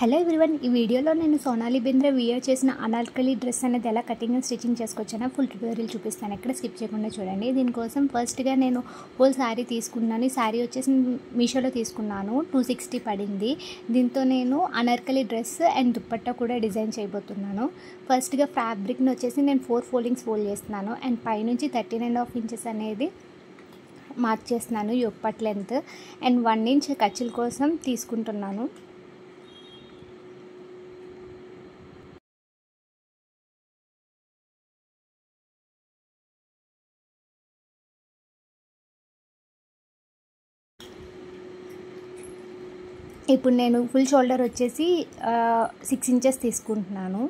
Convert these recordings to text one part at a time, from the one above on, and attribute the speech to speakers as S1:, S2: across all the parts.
S1: Hello everyone, ఈ వీడియోలో నేను సోనాలి బింద్రే వియర్ చేసిన అనార్కలి డ్రెస్ అనేది ఎలా కటింగ్ అండ్ స్టిచ్చింగ్ చేసుకోవచ్చో ఫుల్ ట్యూటోరియల్ చూపిస్తాను. ఎక్కడ స్కిప్ చేయకుండా చూడండి. దీనికోసం ఫస్ట్గా నేను హోల్ శారీ తీసుకున్నాను. ఈ శారీ వచ్చేసి మీషోలో తీసుకున్నాను. 260 పడింది. దీంతో నేను అనార్కలి డ్రెస్ అండ్ దుప్పట్టా కూడా డిజైన్ చేయబోతున్నాను. ఫస్ట్గా ఫ్యాబ్రిక్ని వచ్చేసి నేను 4 ఫోల్డింగ్స్ ఫోల్డ్ చేస్తున్నాను అండ్ పైనుంచి 13.5 ఇంచెస్ అనేది మార్క్ చేస్తున్నాను yoke part length and 1 inch ఖర్చుల కోసం తీసుకుంటున్నాను. ఇప్పుడు నేను ఫుల్ షోల్డర్ వచ్చేసి 6 ఇంచెస్ తీసుకుంటున్నాను.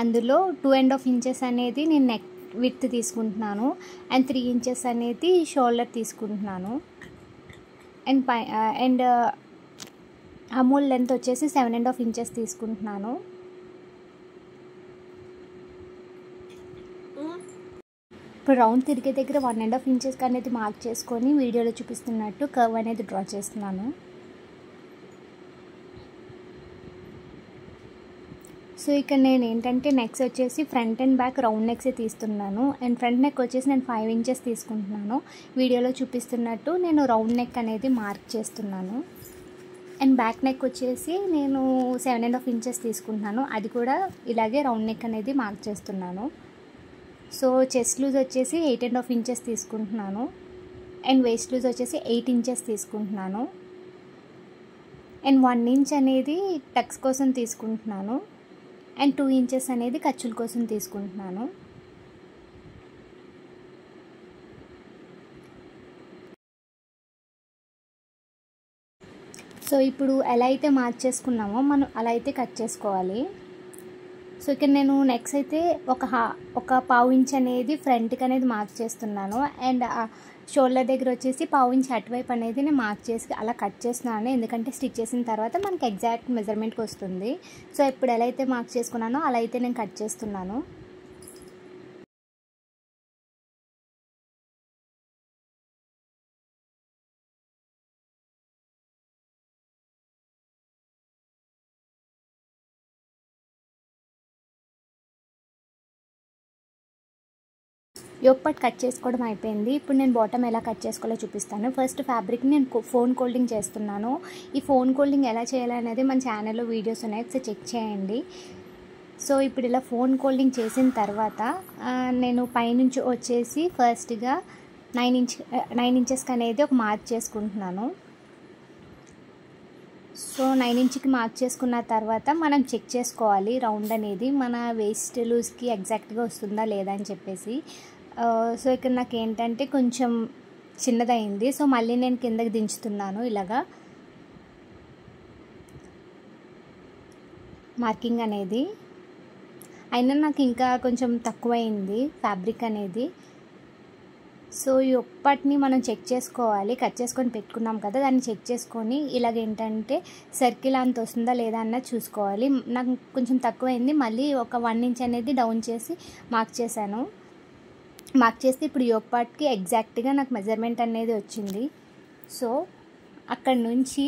S1: అందులో 2.5 ఇంచెస్ అనేది నేను నెక్ విడ్త్ తీసుకుంటున్నాను అండ్ 3 ఇంచెస్ అనేది షోల్డర్ తీసుకుంటున్నాను అండ్ అమూల్ లెంత్ వచ్చేసి 7.5 ఇంచెస్ తీసుకుంటున్నాను. ఇప్పుడు రౌండ్ తిరిగే దగ్గర 1.5 ఇంచెస్ అనేది మార్క్ చేసుకొని వీడియోలో చూపిస్తున్నట్టు కర్వ్ అనేది డ్రా చేస్తున్నాను. సో ఇక్కడ నేను ఏంటంటే నెక్స్ వచ్చేసి ఫ్రంట్ అండ్ బ్యాక్ రౌండ్ నెక్సే తీస్తున్నాను అండ్ ఫ్రంట్ నెక్ వచ్చేసి నేను 5 ఇంచెస్ తీసుకుంటున్నాను. వీడియోలో చూపిస్తున్నట్టు నేను రౌండ్ నెక్ అనేది మార్క్ చేస్తున్నాను అండ్ బ్యాక్ నెక్ వచ్చేసి నేను 7.5 ఇంచెస్ తీసుకుంటున్నాను. అది కూడా ఇలాగే రౌండ్ నెక్ అనేది మార్క్ చేస్తున్నాను. సో చెస్ట్ లూజ్ వచ్చేసి 8.5 ఇంచెస్ తీసుకుంటున్నాను అండ్ వేస్ట్ లూజ్ వచ్చేసి 8 ఇంచెస్ తీసుకుంటున్నాను అండ్ 1 ఇంచ్ అనేది టక్స్ కోసం తీసుకుంటున్నాను అండ్ 2 ఇంచెస్ అనేది ఖర్చుల కోసం తీసుకుంటున్నాను. సో ఇప్పుడు ఎలా అయితే మార్క్ చేసుకున్నామో మనం అలా అయితే కట్ చేసుకోవాలి. సో ఇక్కడ నేను నెక్స్ట్ అయితే ఒక పావు ఇంచ్ అనేది ఫ్రంట్కి అనేది మార్క్ చేస్తున్నాను అండ్ షోల్డర్ దగ్గర వచ్చేసి పావు ఇంచ్ అటువైపు అనేది నేను మార్క్ చేసి అలా కట్ చేస్తున్నాను. ఎందుకంటే స్టిచ్ చేసిన తర్వాత మనకి ఎగ్జాక్ట్ మెజర్మెంట్కి వస్తుంది. సో ఇప్పుడు ఎలా అయితే మార్క్ చేసుకున్నానో అలా అయితే నేను కట్ చేస్తున్నాను. యోక్ పార్ట్ కట్ చేసుకోవడం అయిపోయింది. ఇప్పుడు నేను బాటమ్ ఎలా కట్ చేసుకోవాలో చూపిస్తాను. ఫస్ట్ ఫ్యాబ్రిక్ని నేను ఫోన్ కోల్డింగ్ చేస్తున్నాను. ఈ ఫోన్ కోల్డింగ్ ఎలా చేయాలనేది మన ఛానల్లో వీడియోస్ ఉన్నాయి, ఒకసారి చెక్ చేయండి. సో ఇప్పుడు ఇలా ఫోన్ కోల్డింగ్ చేసిన తర్వాత నేను పైనుంచి వచ్చేసి ఫస్ట్గా 9 ఇంచెస్కి అనేది ఒక మార్క్ చేసుకుంటున్నాను. సో 9 ఇంచ్కి మార్క్ చేసుకున్న తర్వాత మనం చెక్ చేసుకోవాలి రౌండ్ అనేది మన వేస్ట్ లూజ్కి ఎగ్జాక్ట్గా వస్తుందా లేదా అని చెప్పేసి. సో ఇక్కడ నాకు ఏంటంటే కొంచెం చిన్నదైంది. సో మళ్ళీ నేను కిందకి దించుతున్నాను ఇలాగా మార్కింగ్ అనేది. అయినా నాకు ఇంకా కొంచెం తక్కువైంది ఫ్యాబ్రిక్ అనేది. సో ఈ ఒక్కటిని మనం చెక్ చేసుకోవాలి. కట్ చేసుకొని పెట్టుకున్నాం కదా, దాన్ని చెక్ చేసుకొని ఇలాగేంటంటే సర్కిల్ అంత వస్తుందా లేదా అన్నది చూసుకోవాలి. నాకు కొంచెం తక్కువైంది. మళ్ళీ ఒక 1 ఇంచ్ అనేది డౌన్ చేసి మార్క్ చేశాను. మార్క్ చేస్తే ఇప్పుడు యోక్ పార్ట్కి ఎగ్జాక్ట్గా నాకు మెజర్మెంట్ అనేది వచ్చింది. సో అక్కడ నుంచి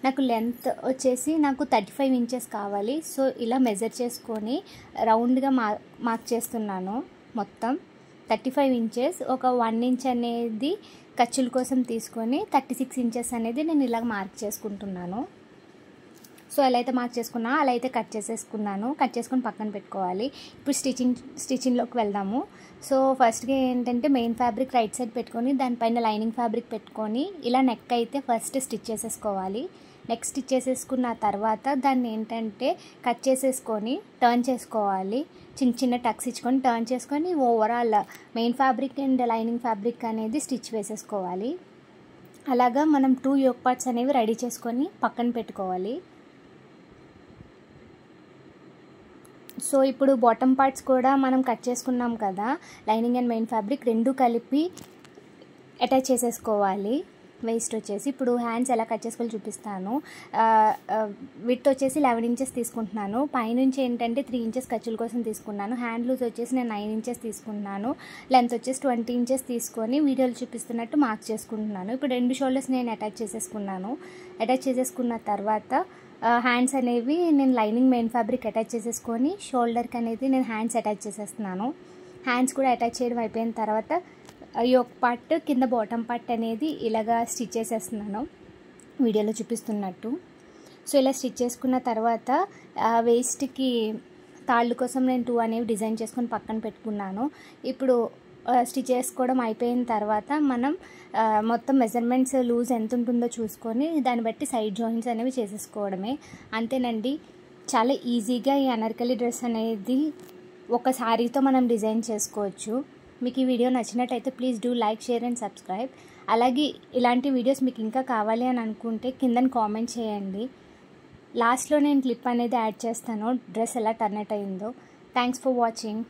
S1: నాకు లెంత్ వచ్చేసి నాకు 35 ఇంచెస్ కావాలి. సో ఇలా మెజర్ చేసుకొని రౌండ్గా మార్క్ చేస్తున్నాను. మొత్తం 35 ఇంచెస్ ఒక 1 ఇంచ్ అనేది ఖర్చుల కోసం తీసుకొని 36 ఇంచెస్ అనేది నేను ఇలా మార్క్ చేసుకుంటున్నాను. సో ఎలా అయితే మార్క్ చేసుకున్నా అలా అయితే కట్ చేసేసుకున్నాను. కట్ చేసుకొని పక్కన పెట్టుకోవాలి. ఇప్పుడు స్టిచ్చింగ్లోకి వెళ్దాము. సో ఫస్ట్గా ఏంటంటే మెయిన్ ఫ్యాబ్రిక్ రైట్ సైడ్ పెట్టుకొని దానిపైన లైనింగ్ ఫ్యాబ్రిక్ పెట్టుకొని ఇలా నెక్ అయితే ఫస్ట్ స్టిచ్ చేసేసుకోవాలి. నెక్ స్టిచ్ చేసేసుకున్న తర్వాత దాన్ని ఏంటంటే కట్ చేసేసుకొని టర్న్ చేసుకోవాలి. చిన్న చిన్న టక్స్ ఇచ్చుకొని టర్న్ చేసుకొని overall main fabric and lining fabric అనేది స్టిచ్ వేసేసుకోవాలి. అలాగా మనం 2 యోక్ పార్ట్స్ అనేవి రెడీ చేసుకొని పక్కన పెట్టుకోవాలి. సో ఇప్పుడు బాటమ్ పార్ట్స్ కూడా మనం కట్ చేసుకున్నాం కదా, లైనింగ్ అండ్ మెయిన్ ఫ్యాబ్రిక్ రెండు కలిపి అటాచ్ చేసేసుకోవాలి. వేస్ట్ వచ్చేసి ఇప్పుడు హ్యాండ్స్ ఎలా కట్ చేసుకోవాలో చూపిస్తాను. విడ్త్ వచ్చేసి 11 ఇంచెస్ తీసుకుంటున్నాను. పైనుంచి ఏంటంటే 3 ఇంచెస్ ఖర్చుల కోసం తీసుకున్నాను. హ్యాండ్ లూజ్ వచ్చేసి నేను 9 ఇంచెస్ తీసుకుంటున్నాను. లెంత్ వచ్చేసి 20 ఇంచెస్ తీసుకొని వీడియోలో చూపిస్తున్నట్టు మార్క్ చేసుకుంటున్నాను. ఇప్పుడు 2 షోల్డర్స్ నేను అటాచ్ చేసేసుకున్నాను. అటాచ్ చేసేసుకున్న తర్వాత హ్యాండ్స్ అనేవి నేను లైనింగ్ మెయిన్ ఫ్యాబ్రిక్ అటాచ్ చేసేసుకొని షోల్డర్కి అనేది నేను హ్యాండ్స్ అటాచ్ చేసేస్తున్నాను. హ్యాండ్స్ కూడా అటాచ్ చేయడం అయిపోయిన తర్వాత యోక్ పార్ట్ కింద బాటమ్ పార్ట్ అనేది ఇలాగా స్టిచ్ చేసేస్తున్నాను వీడియోలో చూపిస్తున్నట్టు. సో ఇలా స్టిచ్ చేసుకున్న తర్వాత వేస్ట్కి తాళ్ళు కోసం నేను 2 అనేవి డిజైన్ చేసుకొని పక్కన పెట్టుకున్నాను. ఇప్పుడు స్టిచ్ చేసుకోవడం అయిపోయిన తర్వాత మనం మొత్తం మెజర్మెంట్స్ లూజ్ ఎంత ఉంటుందో చూసుకొని దాన్ని బట్టి సైడ్ జాయింట్స్ అనేవి చేసేసుకోవడమే. అంతేనండి, చాలా ఈజీగా ఈ అనార్కలి డ్రెస్ అనేది ఒక శారీతో మనం డిజైన్ చేసుకోవచ్చు. మీకు ఈ వీడియో నచ్చినట్టయితే please do like, share and subscribe. అలాగే ఇలాంటి వీడియోస్ మీకు ఇంకా కావాలి అని అనుకుంటే కింద కామెంట్ చేయండి. లాస్ట్లో నేను క్లిప్ అనేది యాడ్ చేస్తాను డ్రెస్ ఎలా టర్న్ అవుట్ అయిందో. Thanks for watching.